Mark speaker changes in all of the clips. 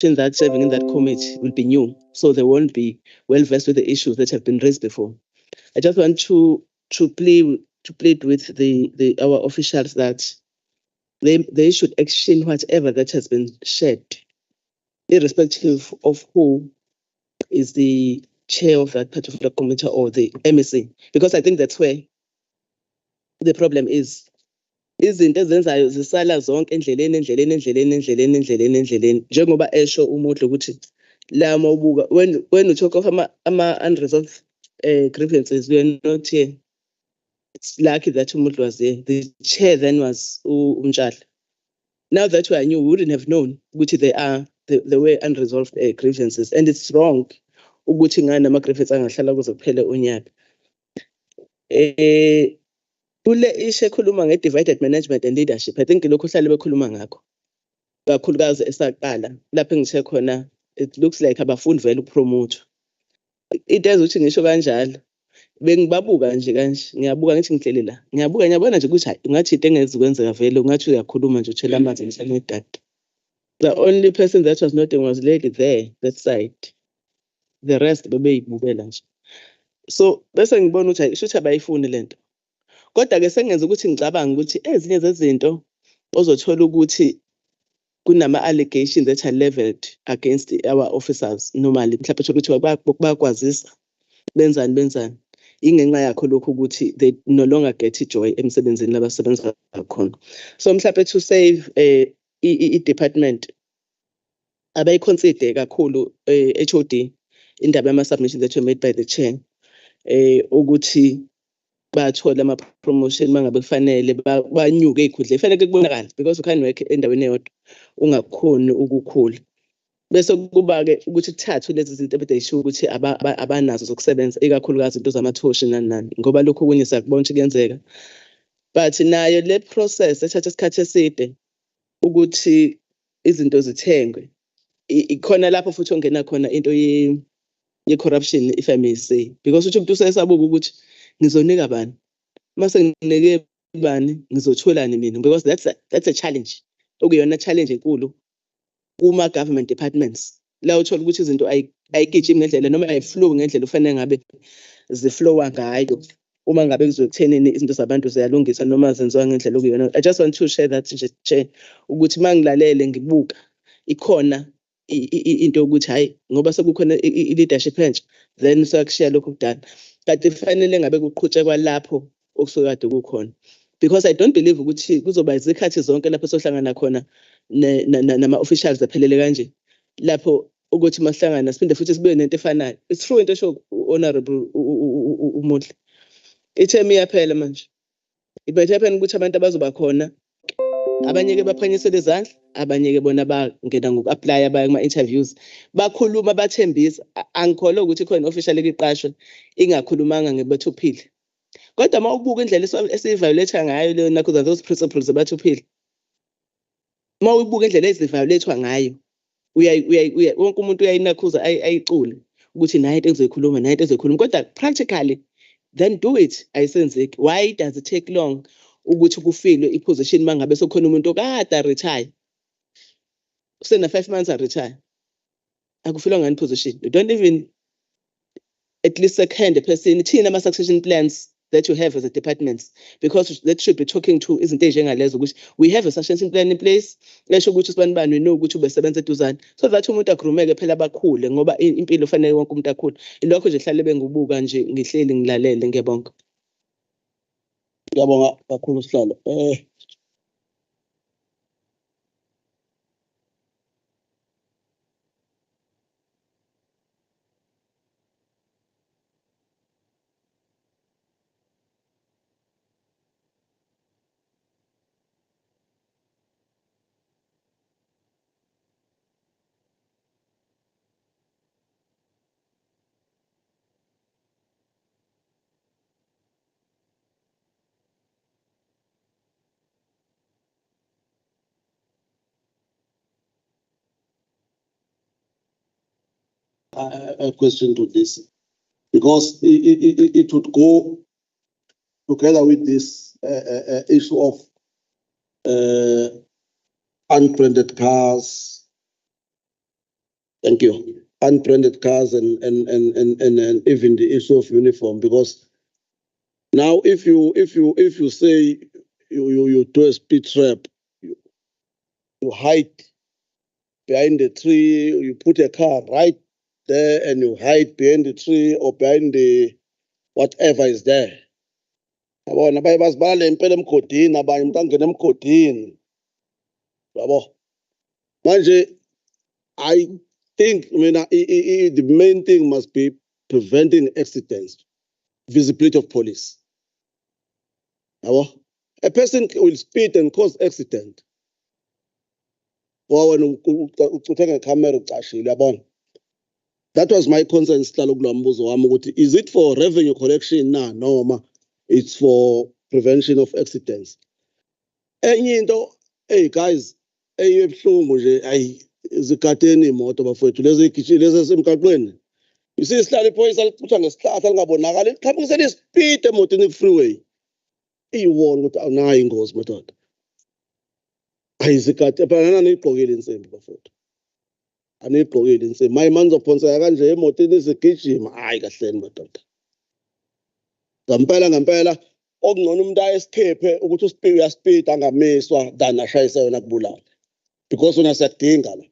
Speaker 1: that serving in that committee will be new, so they won't be well versed with the issues that have been raised before. I just want to plead with our officials that they should action whatever that has been shared, irrespective of who is the chair of that particular committee or the MEC, because I think that's where the problem is. Izinto ezenzayo zisala zonke endleleni njengoba esho uMudlo ukuthi la mawubuka when you talk of ama unresolved grievances, we are not here. It's lucky that uMudlo was there. The chair then was uMtshali. Now that we are new, we wouldn't have known which there were unresolved grievances, and it's wrong ukuthi ngani ama grievances angahlala kuze kuphele unyaka. Kule ishe ekhuluma nge-divided management and leadership, I think lokho uhlale bekhuluma ngakho kakhulukazi esaqala lapho engithe khona it looks like abafundi vele ukupromote into ezokuthi ngisho kanjalo bengibabuka nje kanje ngiyabuka ngithi ngihlele la ngiyabona nje ukuthi hayi ungathi into engezi kwenzeka vele ungathi uyakhuluma nje uthela amanzi ngisanedada. The only person that was noting was lady there that side, the rest bebeyibukela nje. So bese ngibona ukuthi hayi shuthi abayifuni lento. Kodwa ke sengenza ukuthi ngicabanga ukuthi ezinye zezinto ozothola ukuthi kunama allegations that are leveled against our officers normally mhlawumbe uthola ukuthi bayakwazisa benzani ingenxa yakho lokho ukuthi they no longer get joy emsebenzini labasebenza khona. So mhlawumbe to save i-department abayiconsider kakhulu HOD indaba yama submissions that were made by the chair ukuthi bathola ama promotion mangabe kufanele banyuke ezikhundleni kufanele kubonakala because you can work endaweni eyodwa ungakhoni ukukhula. Bese kuba ke ukuthi kuthathwe lezi zinto ebedayisho ukuthi abanazo zokusebenza ikakhulukazi into zamathoshi nani ngoba lokho kunye sakubona ukuthi kuyenzeka. But nayo le process ethatha isikhathi eside ukuthi izinto zithengwe ikhona lapho futhi ongena khona into ye corruption if I may say, because uthi umuntu usesabuka ukuthi ngizonika bani mase nginike bani ngizotholani mina, because that's a challenge okuyona challenge enkulu kuma government departments la uthola ukuthi izinto ayigijimi ngendlela noma ayiflow ngendlela ufanele ngabe ziflowa ngayo uma ngabe kuzokuthenini izinto zabantu ziyalungisa noma zenziwa ngendlela okuyona. I just want to share that nje ukuthi mangilalele ngibuka ikhona into ukuthi hayi ngoba sekukhona i-leadership entsha then sakushiya lokho kudala kanti kufanele ngabe kuqhutshwa kwalapho okusokade kukhona, because I don't believe ukuthi kuzoba izikhathi zonke lapho sohlangana khona nama officials aphelele kanje lapho ukuthi mahlangana siphinde futhi sibe nento efanayo. It's true into esho honorable uMudli ithemi yaphela manje. It might happen ukuthi abantu abazoba khona abanye ke baphanyisele izandla, abanye ke bona bangena ngoku-apply baya kuma-interviews bakhuluma bathembisa. Angikholwa ukuthi khona official eqashwe ingakhulumanga ngebathuphile, kodwa uma ubuka indlela esiviolate ngayo leyo nakho those principles zabathuphile, uma ubuka indlela eziviolate ngayo wonke umuntu uyayinakhuza ayicule ukuthi nayo into ezoyikhuluma kodwa practically then do it ayisenzeki. Why does it take long ukuthi kufilwe iposition mangabe sokhona umuntu okade retire usena 5 months retire akufilwa ngani position? You don't even at least second person thina ama succession plans that you have as a department, because that should be talking to izinto ezingalezo ukuthi we have a succession plan in place lesho ukuthi sibanibani we know ukuthi ubesebenza eduzane so that umuntu agrumeke phela bakhule ngoba impilo ufanele wonke umuntu akhule. Ilokho nje hlale bengibuka nje ngihleli ngilalele. Ngiyabonga.
Speaker 2: Ngiyabonga kakhulu Sihlalo. A question to this, because it would go together with this issue of unbranded cars, Thank you. Unbranded cars and even the issue of uniform, because now if you say you do a speed trap, you hide behind the tree, you put a car right there and you hide behind the tree or behind the whatever is there. Yabona baye bazibala impela emgodini, abanye mntangena emgodini. Yabo. Manje I think the main thing must be preventing accidents, visibility of police. Yabo. A person will speed and cause accident. That was my concern. Is it for revenue collection? No, it's for prevention of accidents. Hey guys, you see slally points speed in the freeway. You won with our nine goes method. Ayizikhathi phana niyigqokile insimbi bafowethu. Aniyigqokile insimbi. My man's upon saya kanje emotini izigijima hayi kahleni madoda. Ngempela okungcono umuntu ayesikhephe ukuthi uyaspeed angamiswa than ashayise yona kubulala. Because wona siyadinga la.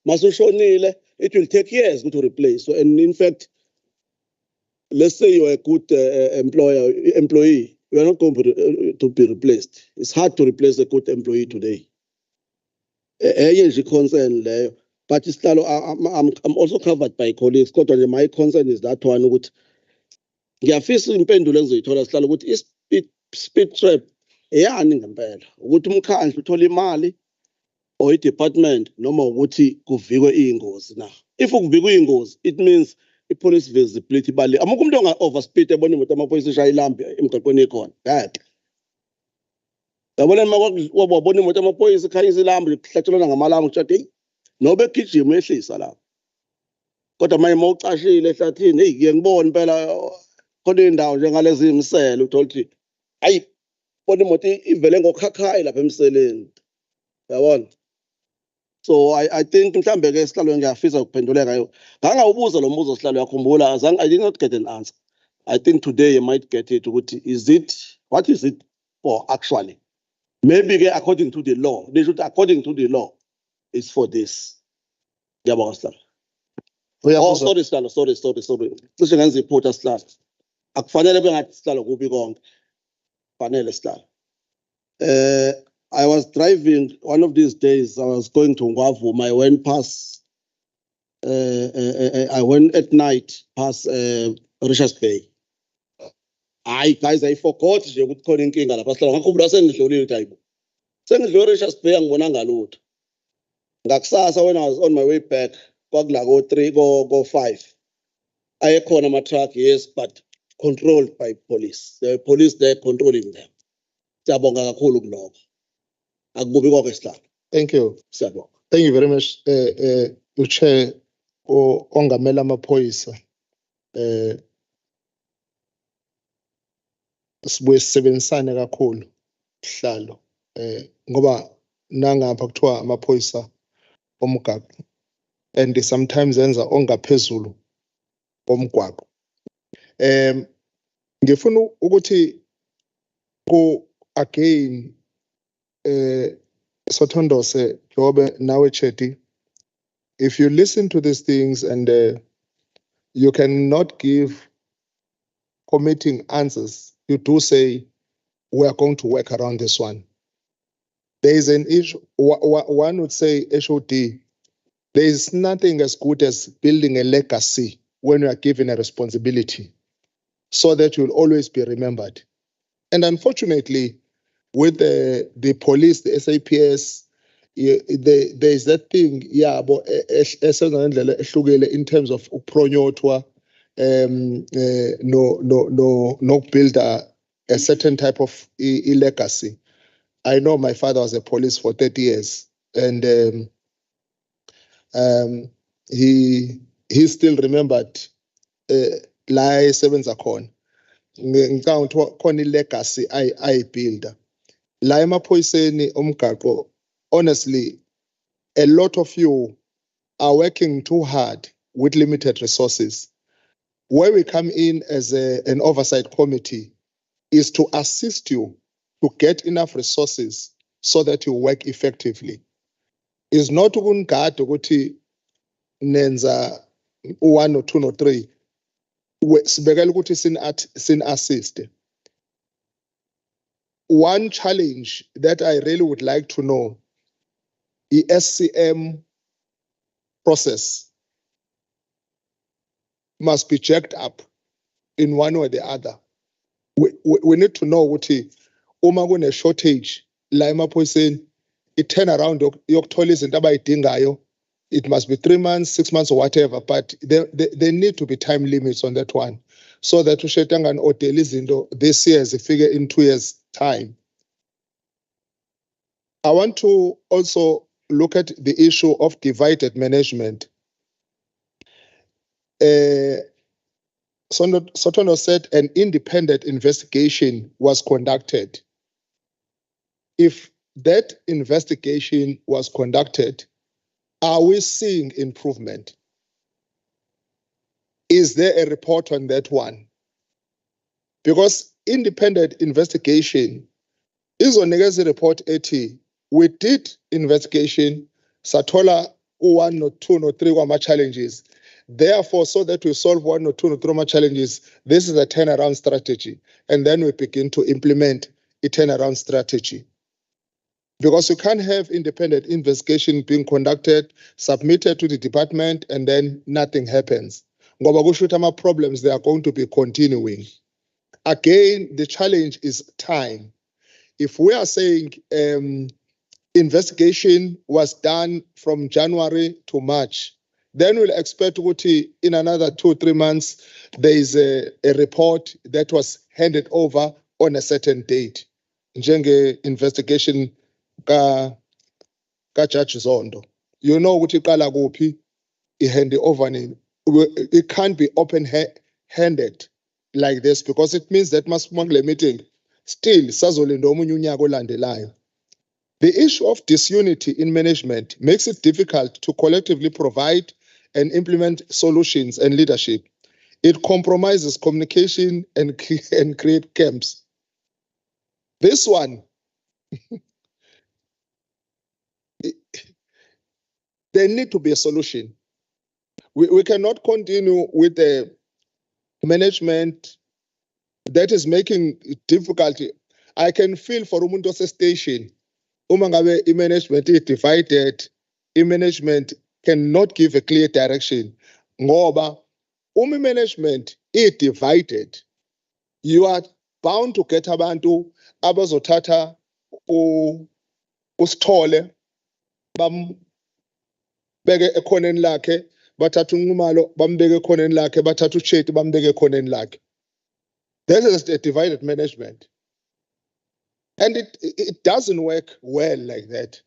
Speaker 2: Masushonile, it will take years to replace. So, and in fact, let's say you're a good employee, you are not going to be replaced. It's hard to replace a good employee today. Concern there, but I'm also covered by colleagues. My concern is that one would ngiyafisa impendulo engizoyithola sihlalo ukuthi speed trap eyani ngempela ukuthi umkhandlu uthola imali or department noma ukuthi kuvikwe ingozi na. If kuvikwe ingozi, it means police visibility bali amukho umuntu onga overspeed ebona imoto amaphoyisa ishaya ilambi emgaqweni ekhona ngeke. Yabona wabona imoto amaphoyisa ikhanyisa ilambi lihlatshelana ngamalambu uthi hey nobe egijima ehlisa la. Kodwa manje mawucashile ehlathini hey ngiye ngibona impela khona indawo njengalezi imselo uthola ukuthi hayi bona imoto ivele ngokhakhayi lapha emseleni. Yabona. So I think mhlambe ke sihlalo ngiyafisa ukuphenduleka yo. Ngangawubuza lo mbuzo sihlalo yakhumbula I did not get an answer. I think today you might get it ukuthi what is it for actually? Maybe according to the law. They should according to the law it's for this. Ngiyabonga sihlalo. Oh sorry sihlalo sorry. Cishe ngenza iphutha sihlalo. Akufanele bengathi sihlalo kubi konke. Fanele sihlalo. I was driving one of these days. I was going to Ngwavuma. I went past. I went at night past Richards Bay. Guys, I forgot nje ukuthi khona inkinga lapha sihlala ngakhumbula sengidlulile type. Sengidlule Richards Bay angibona ngalutho. Ngakusasa when I was on my way back kwakula go 3 go 5. Ayekhona ama truck yes but controlled by police. The police there controlling them. Siyabonga kakhulu kuloko.
Speaker 3: Thank you. Thank you very much, Chair ongamela amaphoyisa. Sibuye sisebenzisane kakhulu sihlalo. Ngoba nangapha kuthiwa amaphoyisa omgaqo and sometimes enza ongaphezulu omgwaqo. Ngifuna ukuthi again Sothondose Jobe nawe Chetty, if you listen to these things and you cannot give committing answers, you do say we are going to work around this one. There is an issue. One would say HOD. There is nothing as good as building a legacy when you are given a responsibility, so that you will always be remembered. And unfortunately, with the police, the SAPS, there is that thing, yeah, but in terms of pronyotwa, no build a certain type of legacy. I know my father was a police for 30 years, and he still remembered la sevenza khona. Ngicabanga khona legacy I builder. La emaphoyiseni omgaqo, honestly, a lot of you are working too hard with limited resources. Where we come in as an oversight committee is to assist you to get enough resources so that you work effectively. It's not ukungada ukuthi nenza 1 or 2 or 3. Sibekela ukuthi sin assist. One challenge that I really would like to know, the SCM process must be checked up in one way or the other. We need to know ukuthi uma kune shortage la emaphoyiseni i-turnaround yokuthola izinto abayidingayo, it must be 3 months, 6 months or whatever, but there need to be time limits on that one so that ushetanga odela izinto this year zifike in 2 years time. I want to also look at the issue of divided management. Sotono said an independent investigation was conducted. If that investigation was conducted, are we seeing improvement? Is there a report on that one? Because independent investigation is on a report 80. We did investigation, Satola 1 or 2 or 3 were challenges. Therefore, so that we solve 1 or 2 or 3 more challenges, this is a turnaround strategy. And then we begin to implement a turnaround strategy. Because you can't have independent investigation being conducted, submitted to the department, and then nothing happens. Ngoba kusho ukuthi problems, they are going to be continuing. Again, the challenge is time. If we are saying investigation was done from January to March, then we'll expect in another 2 or 3 months, there is a report that was handed over on a certain date. Njenge investigation ka Judge Zondo. You know what you call kuphi, hand over. It can't be open-handed like this because it means that masibongile meeting still sazolinda omunye unyaka olandelayo. The issue of disunity in management makes it difficult to collectively provide and implement solutions and leadership. It compromises communication and create camps. This one, there need to be a solution. We cannot continue with the management that is making it difficult. I can feel for umuntu station, umangabe management is divided, management cannot give a clear direction. Ngoba management is divided, you are bound to get abantu abazothatha usithole bambeke ekhoneni lakhe, bathatha unqumalo bambeke ekhoneni lakhe, bathatha uCheti bambeke ekhoneni lakhe. That is a divided management. And it doesn't work well like that.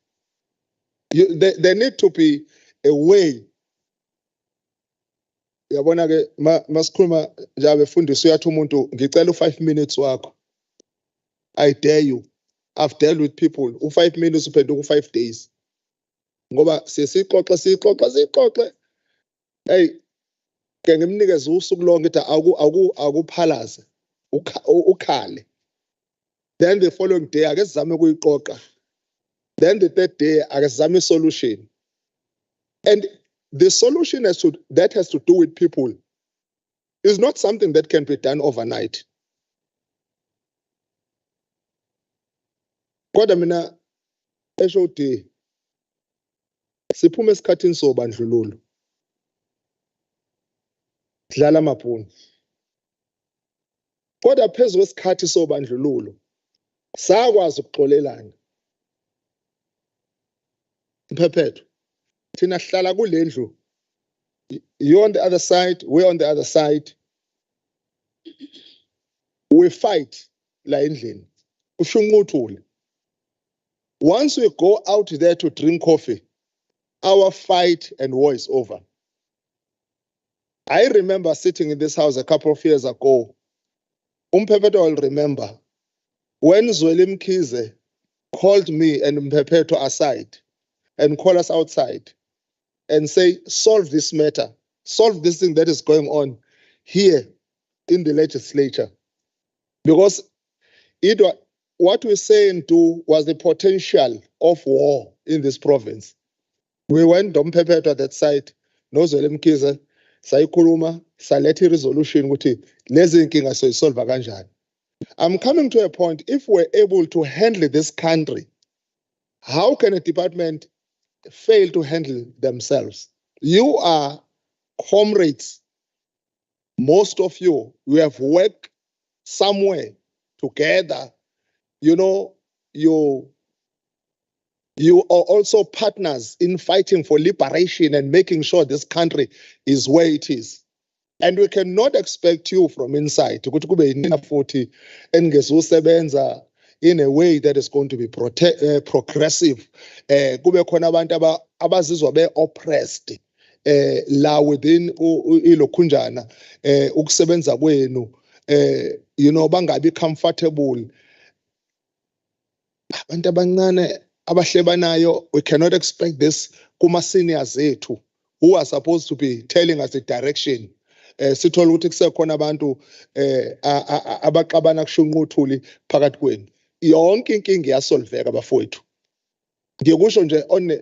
Speaker 3: There need to be a way. Yabona ke masikhuluma njabe fundisi uyathi umuntu ngicela u5 minutes wakho. I dare you. I've dealt with people u5 minutes uphenduka u5 days. Ngoba sixoxe. Hey, ke ngimnikeza usuku lonke ukuthi akuphalaze ukhale. Then the following day ake sizame kuyiqoqa. Then the third day ake sizame solution. And the solution has to do with people. It's not something that can be done overnight. Kodwa mina esho ukuthi siphume esikhathini sobandlululo. Dlala amabhunu. Kodwa phezulu kwesikhathi sobandlululo sakwazi ukuxolelana. Mphephethu thina sihlala kulendlu. You on the other side, we're on the other side. We fight la endlini. Ushunquthule. Once we go out there to drink coffee, our fight and war is over. I remember sitting in this house a couple of years ago. Mphephethu will remember when Zweli Mkhize called me and Mphephethu aside and called us outside and say, solve this matter, solve this thing that is going on here in the legislature. Because what we say and do was the potential of war in this province. We went Dompepeto at that site, Nozwele Mkhize, sayikhuluma, saletha resolution ukuthi lezi inkinga soyisolve kanjani. I'm coming to a point, if we're able to handle this country, how can a department fail to handle themselves? You are comrades. Most of you, we have worked somewhere together. You know, you are also partners in fighting for liberation and making sure this country is where it is. And we cannot expect you from inside to in a way that is going to be progressive. Kube khona abantu abazizwa be oppressed la within ilokhunjana ukusebenza kwenu you know bangabi comfortable. Abantu abancane abahlebanayo, we cannot expect this kuma seniors ethu who are supposed to be telling us the direction. Sithola ukuthi kusekhona abantu abaqabana kushunquthuli phakathi kwenu. Yonke inkinga iyasolveka bafowethu. Ngikusho nje on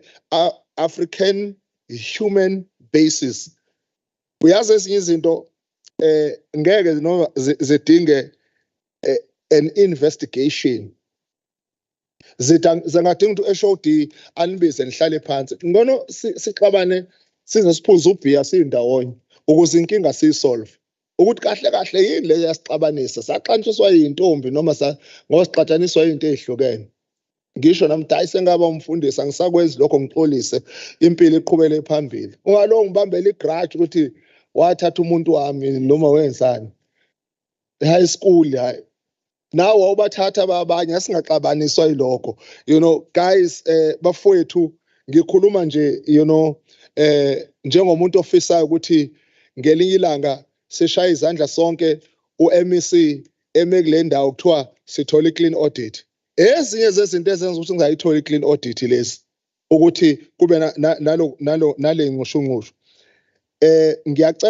Speaker 3: African human basis. Uyazi ezinye izinto ngeke noma zidinge an investigation. Zingadinga ukuthi HOD anibize nihlale phansi. Ngono sixabane size siphuze ubhiya sindawonye ukuze inkinga siyisolve. Ukuthi kahle kahle yini le yasixabanisa saxantshiswa yintombi noma ngosixatshaniswa izinto ezihlukene. Ngisho namdala sengaba umfundisi angisakwenzi lokho ngixolise impilo iqhubele phambili. Ungalo ngibambela igrudge ukuthi wathatha umuntu wami noma wenzani. High school hayi. Now wawubathatha abanye asingaxabaniswa yilokho. You know guys bafowethu ngikhuluma nje you know njengomuntu ofisayo ukuthi ngelinye ilanga sishaya izandla sonke uMEC emekule ndawo kuthiwa sithola iclean audit. Ezinye zezinto ezenza ukuthi ngizayithola iclean audit lesi ukuthi kube nale ngiqoshunqusho. Ngiyacela